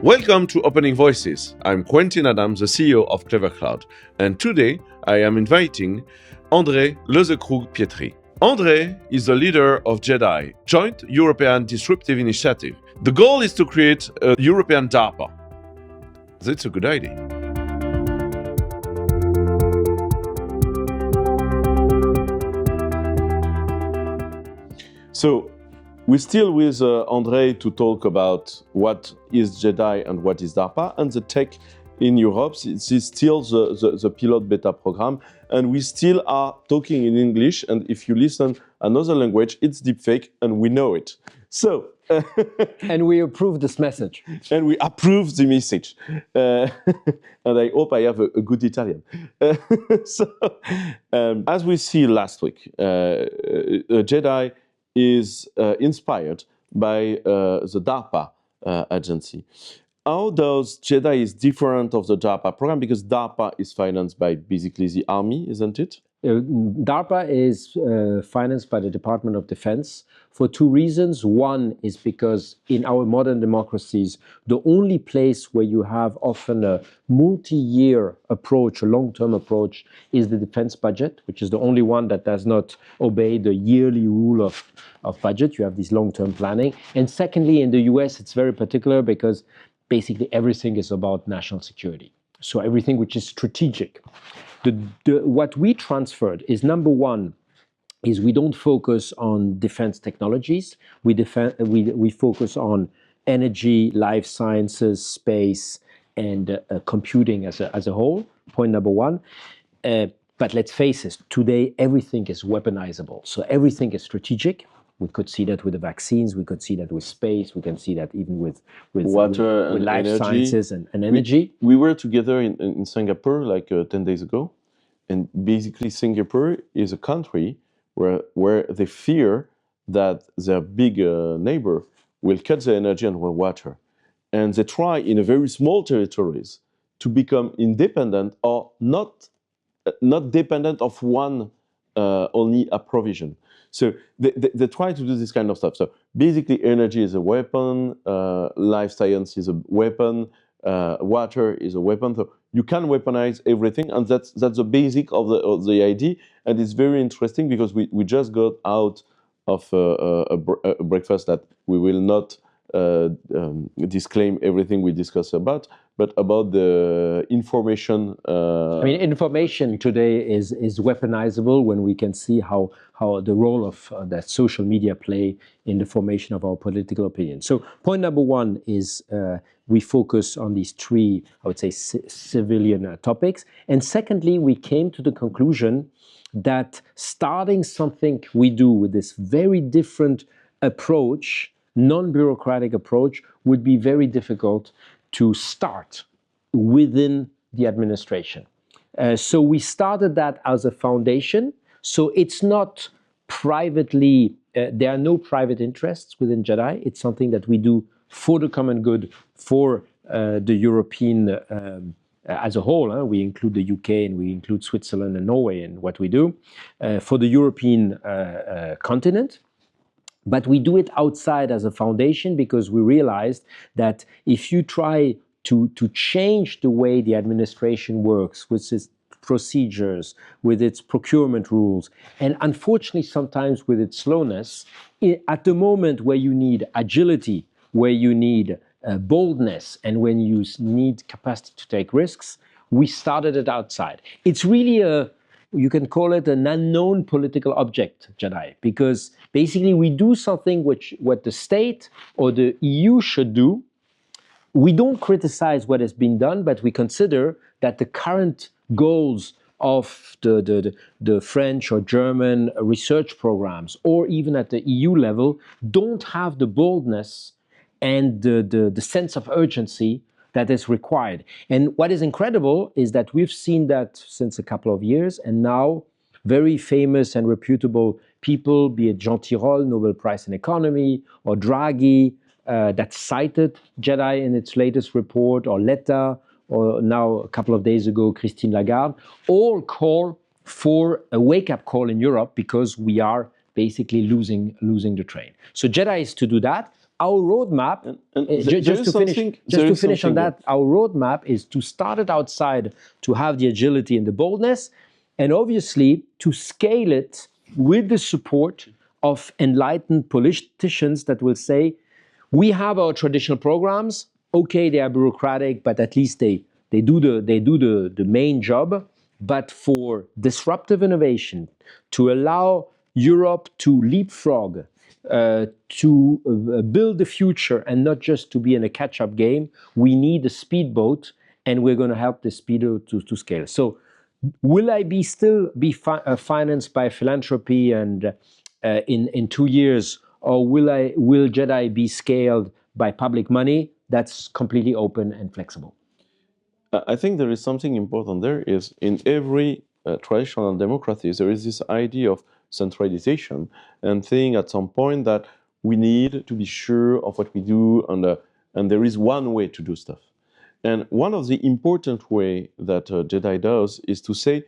Welcome to Opening Voices. I'm Quentin, the CEO of Clever Cloud, and today I am inviting André Loesekrug-Pietri. André is the leader of JEDI, Joint European Disruptive Initiative. The goal is to create a European DARPA. That's a good idea. So, we're still with André to talk about what is JEDI and what is DARPA, and the tech in Europe. This is still the pilot beta program, and we still are talking in English, and if you listen another language, it's deepfake, and we know it. So, and we approve this message. And we approve the message. And I hope I have a good Italian. As we see last week, JEDI is inspired by the DARPA agency. How does JEDI is different of the DARPA program? Because DARPA is financed by basically the army, isn't it? DARPA is financed by the Department of Defense for two reasons. One is because in our modern democracies, the only place where you have often a multi-year approach, a long-term approach, is the defense budget, which is the only one that does not obey the yearly rule of budget. You have this long-term planning. And secondly, in the US, it's very particular because basically everything is about national security. So everything which is strategic. What we transferred is, number one, is we don't focus on defense technologies. We focus on energy, life sciences, space, and computing as a whole. Point number one. But let's face it, today everything is weaponizable. So everything is strategic. We could see that with the vaccines. We could see that with space. We can see that even with water, with life energy. Sciences and energy. We were together in Singapore like 10 days ago. And basically Singapore is a country where they fear that their big neighbor will cut the energy and water. And they try in a very small territories to become independent or not dependent of one only a provision. So they try to do this kind of stuff. So basically energy is a weapon, life science is a weapon, water is a weapon. So you can weaponize everything, and that's the basic of the idea. And it's very interesting because we just got out of a breakfast that we will not disclaim everything we discuss about, but about the information. I mean, information today is weaponizable when we can see how the role of that social media play in the formation of our political opinion. So point number one is we focus on these three, I would say, civilian topics. And secondly, we came to the conclusion that starting something we do with this very different approach, non-bureaucratic approach, would be very difficult to start within the administration. So we started that as a foundation. So it's not privately, there are no private interests within JEDI. It's something that we do for the common good, for the European as a whole. We include the UK and we include Switzerland and Norway in what we do, for the European continent. But we do it outside as a foundation because we realized that if you try to change the way the administration works with its procedures, with its procurement rules, and unfortunately sometimes with its slowness, at the moment where you need agility, where you need boldness, and when you need capacity to take risks, we started it outside. It's really you can call it an unknown political object, JEDI, because basically we do something what the state or the EU should do. We don't criticize what has been done, but we consider that the current goals of the French or German research programs, or even at the EU level, don't have the boldness and the sense of urgency that is required. And what is incredible is that we've seen that since a couple of years, and now very famous and reputable people, be it Jean Tirole, Nobel Prize in Economy, or Draghi, that cited JEDI in its latest report, or Letta, or now a couple of days ago, Christine Lagarde, all call for a wake-up call in Europe because we are basically losing the train. So JEDI is to do that. our roadmap, just to finish on that, our roadmap is to start it outside, to have the agility and the boldness, and obviously to scale it with the support of enlightened politicians that will say, we have our traditional programs, okay, they are bureaucratic, but at least they do the main job. But for disruptive innovation, to allow Europe to leapfrog, to build the future and not just to be in a catch-up game, we need a speedboat, and we're going to help the speedboat to scale. So will I still be financed by philanthropy and in 2 years, or will JEDI be scaled by public money? That's completely open and flexible. I think there is something important there is in every traditional democracy, there is this idea of centralization and saying at some point that we need to be sure of what we do and there is one way to do stuff. And one of the important way that JEDI does is to say,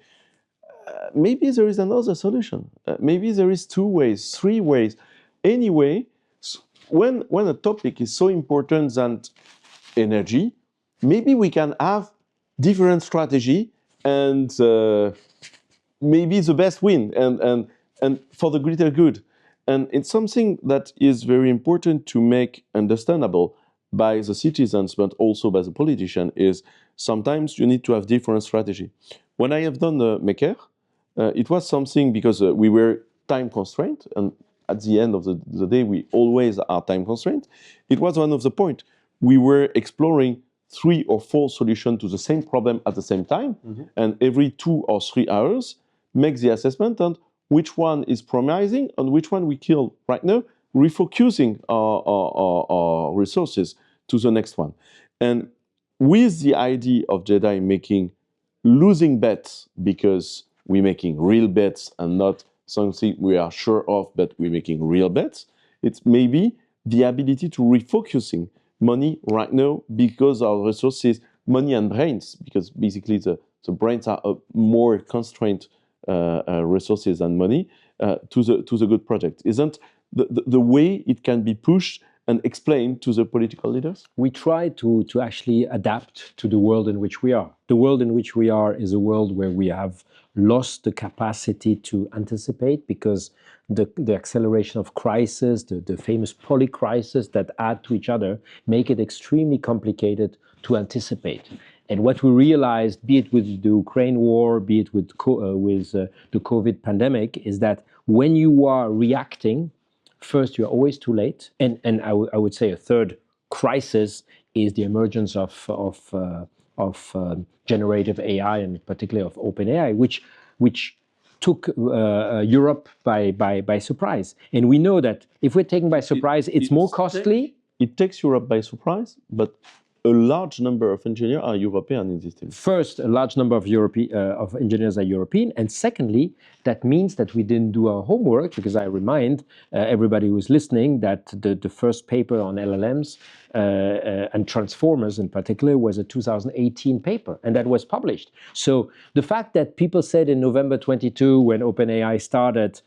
maybe there is another solution. Maybe there is 2 ways, 3 ways. Anyway, when a topic is so important as energy, maybe we can have different strategy and maybe the best win and for the greater good. And it's something that is very important to make understandable by the citizens, but also by the politician, is sometimes you need to have different strategy. When I have done the Maker, it was something because we were time constrained, and at the end of the day, we always are time constrained. It was one of the points. We were exploring 3 or 4 solutions to the same problem at the same time, and every 2 or 3 hours, make the assessment on which one is promising and which one we kill right now, refocusing our resources to the next one. And with the idea of JEDI making losing bets because we're making real bets and not something we are sure of, but we're making real bets, it's maybe the ability to refocusing money right now because our resources, money and brains, because basically the brains are more constrained resources than money to the good project. Isn't the way it can be pushed and explained to the political leaders? We try to actually adapt to the world in which we are. The world in which we are is a world where we have lost the capacity to anticipate because the acceleration of crisis, the famous polycrisis that add to each other, make it extremely complicated to anticipate. And what we realized, be it with the Ukraine war, be it with the COVID pandemic, is that when you are reacting, first, you're always too late. And I would say a third crisis is the emergence of generative AI, and particularly of OpenAI, which took Europe by surprise. And we know that if we're taken by surprise, it's more costly. It takes Europe by surprise, but a large number of engineers are European in this team. First, a large number of engineers are European, and secondly, that means that we didn't do our homework, because I remind everybody who's listening that the first paper on LLMs and transformers in particular was a 2018 paper, and that was published. So the fact that people said in November 22, when OpenAI started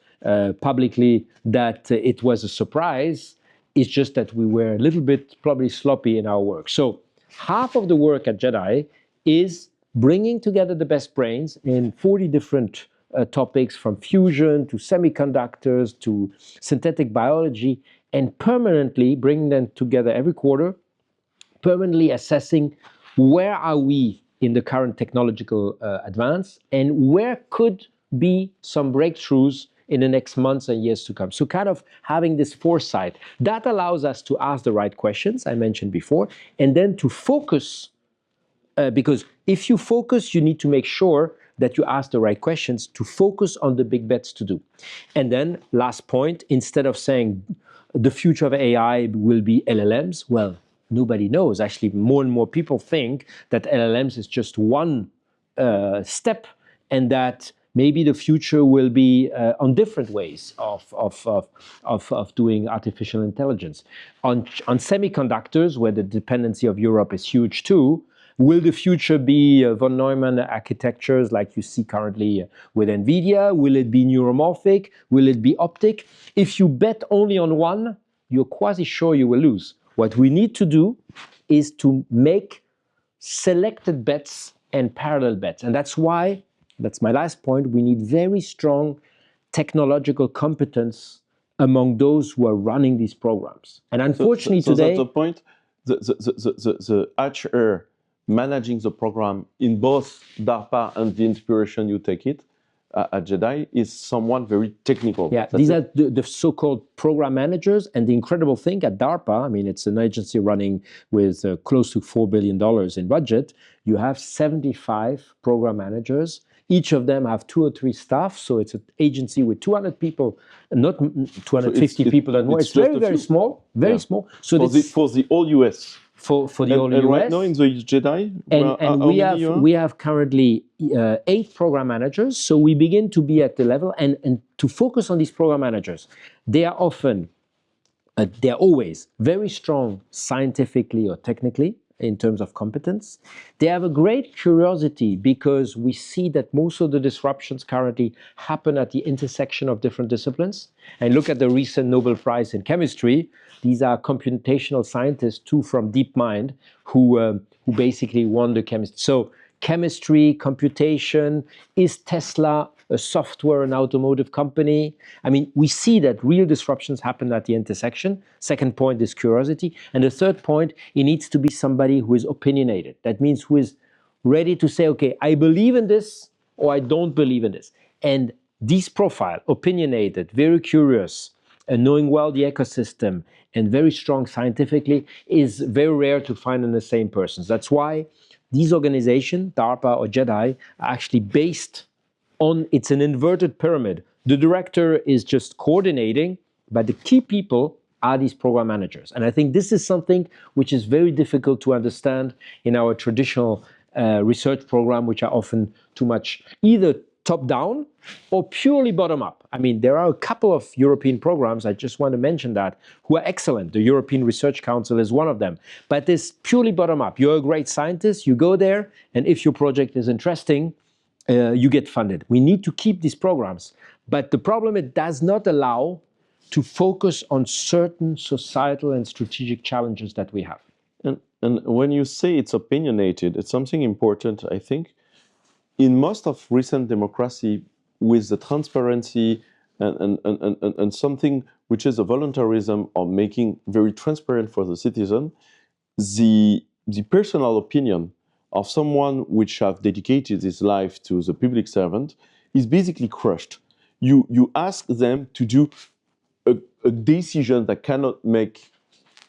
publicly, that it was a surprise, it's just that we were a little bit probably sloppy in our work. So half of the work at JEDI is bringing together the best brains in 40 different topics, from fusion to semi-conductors to synthetic biology, and permanently bringing them together every quarter, permanently assessing where are we in the current technological advance and where could be some breakthroughs in the next months and years to come. So kind of having this foresight, that allows us to ask the right questions, I mentioned before, and then to focus, because if you focus, you need to make sure that you ask the right questions to focus on the big bets to do. And then, last point, instead of saying the future of AI will be LLMs, well, nobody knows. Actually, more and more people think that LLMs is just one step, and that maybe the future will be on different ways of doing artificial intelligence. On semiconductors, where the dependency of Europe is huge too, will the future be von Neumann architectures like you see currently with NVIDIA? Will it be neuromorphic? Will it be optic? If you bet only on one, you're quasi sure you will lose. What we need to do is to make selected bets and parallel bets. And that's why, that's my last point, we need very strong technological competence among those who are running these programs. And unfortunately so today... that's the point, the HR managing the program in both DARPA and the inspiration you take it at JEDI is someone very technical. Yeah, these are the so-called program managers. And the incredible thing at DARPA, I mean, it's an agency running with close to $4 billion in budget. You have 75 program managers. Each of them have 2 or 3 staff. So it's an agency with 200 people, not 250 people and more. It's very, very small, very small. So for the whole US. For the whole US. And right now in the JEDI, and we have currently 8 program managers. So we begin to be at the level and to focus on these program managers. They are often, they're always very strong scientifically or technically in terms of competence. They have a great curiosity because we see that most of the disruptions currently happen at the intersection of different disciplines. And look at the recent Nobel Prize in chemistry. These are computational scientists, 2 from DeepMind, who basically won the chemistry. So chemistry, computation, is Tesla a software and automotive company? I mean, we see that real disruptions happen at the intersection. Second point is curiosity. And the third point, it needs to be somebody who is opinionated. That means who is ready to say, okay, I believe in this or I don't believe in this. And this profile, opinionated, very curious, and knowing well the ecosystem, and very strong scientifically, is very rare to find in the same persons. That's why these organizations, DARPA or JEDI, are actually based on, it's an inverted pyramid. The director is just coordinating, but the key people are these program managers. And I think this is something which is very difficult to understand in our traditional research program, which are often too much either top-down or purely bottom-up. I mean, there are a couple of European programs, I just want to mention that, who are excellent. The European Research Council is one of them. But it's purely bottom-up. You're a great scientist, you go there, and if your project is interesting, you get funded. We need to keep these programs. But the problem, it does not allow to focus on certain societal and strategic challenges that we have. And when you say it's opinionated, it's something important, I think. In most of recent democracy, with the transparency and something which is a voluntarism of making very transparent for the citizen, the personal opinion of someone which have dedicated his life to the public servant is basically crushed. You ask them to do a decision that cannot make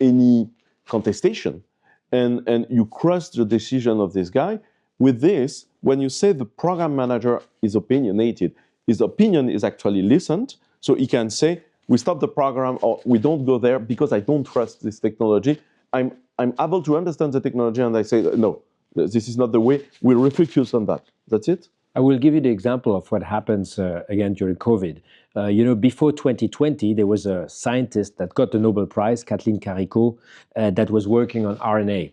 any contestation, and you crush the decision of this guy. With this, when you say the program manager is opinionated, his opinion is actually listened, so he can say, we stop the program or we don't go there because I don't trust this technology. I'm able to understand the technology and I say, no, this is not the way, we'll refocus on that. That's it? I will give you the example of what happens again during COVID. Before 2020, there was a scientist that got the Nobel Prize, Kathleen Carrico, that was working on RNA.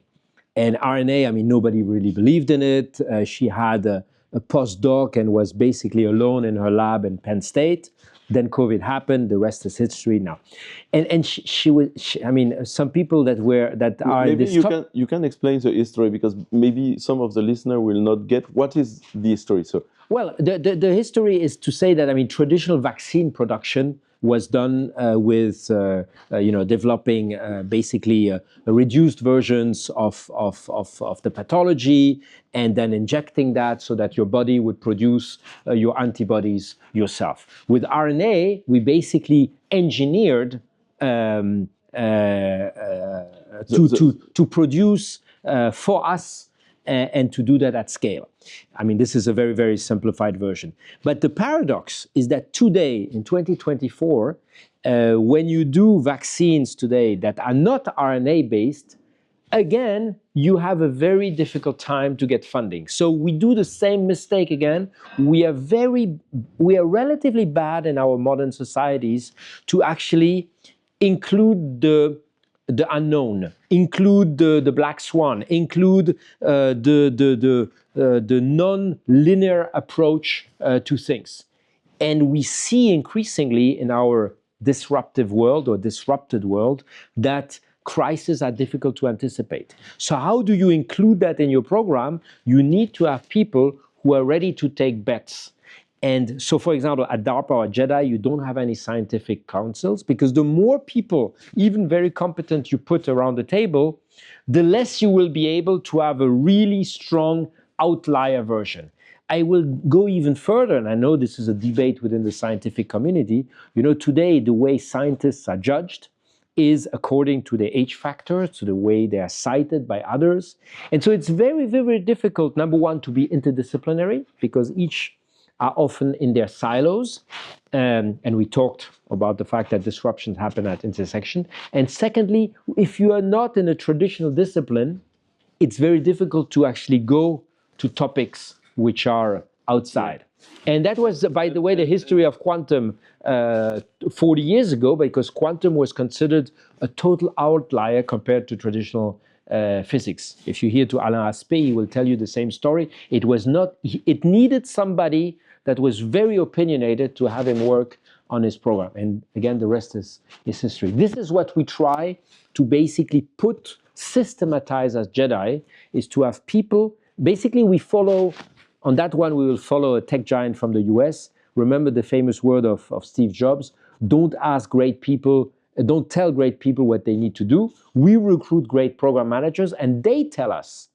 And RNA, I mean, nobody really believed in it. She had a postdoc and was basically alone in her lab in Penn State. Then COVID happened. The rest is history now. And she was. I mean, some people that are maybe in this you can explain the history, because maybe some of the listener will not get what is the history. So well, the history is to say that, I mean, traditional vaccine production was done with developing basically reduced versions of the pathology and then injecting that so that your body would produce your antibodies yourself. With RNA, we basically engineered to produce for us and to do that at scale. I mean, this is a very, very simplified version. But the paradox is that today, in 2024, when you do vaccines today that are not RNA-based, again, you have a very difficult time to get funding. So we do the same mistake again. We are relatively bad in our modern societies to actually include the unknown, include the black swan, include the non-linear approach to things. And we see increasingly in our disruptive world or disrupted world, that crises are difficult to anticipate. So how do you include that in your program? You need to have people who are ready to take bets. And so, for example, at DARPA or JEDI, you don't have any scientific councils, because the more people, even very competent, you put around the table, the less you will be able to have a really strong outlier version. I will go even further, and I know this is a debate within the scientific community. You know, today, the way scientists are judged is according to the H factor, to the way they are cited by others. And so it's very, very difficult, number one, to be interdisciplinary, because each are often in their silos. And we talked about the fact that disruptions happen at intersection. And secondly, if you are not in a traditional discipline, it's very difficult to actually go to topics which are outside. And that was, by the way, the history of quantum 40 years ago, because quantum was considered a total outlier compared to traditional physics. If you hear to Alain Aspect, he will tell you the same story. It needed somebody that was very opinionated to have him work on his program. And again, the rest is history. This is what we try to basically systematize as JEDI, is to have people, basically we follow, on that one we will follow a tech giant from the US. Remember the famous word of Steve Jobs, don't ask great people, don't tell great people what they need to do. We recruit great program managers and they tell us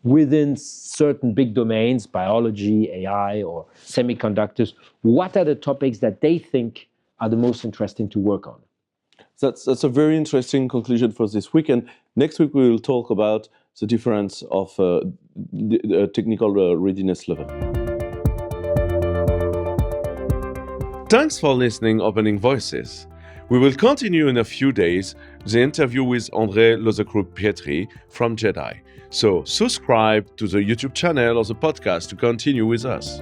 within certain big domains, biology, AI, or semi-conductors, what are the topics that they think are the most interesting to work on. That's a very interesting conclusion for this week. And next week we will talk about the difference of the technical readiness level. Thanks for listening Opening Voices. We will continue in a few days the interview with André Loesekrug-Pietri from JEDI. So subscribe to the YouTube channel or the podcast to continue with us.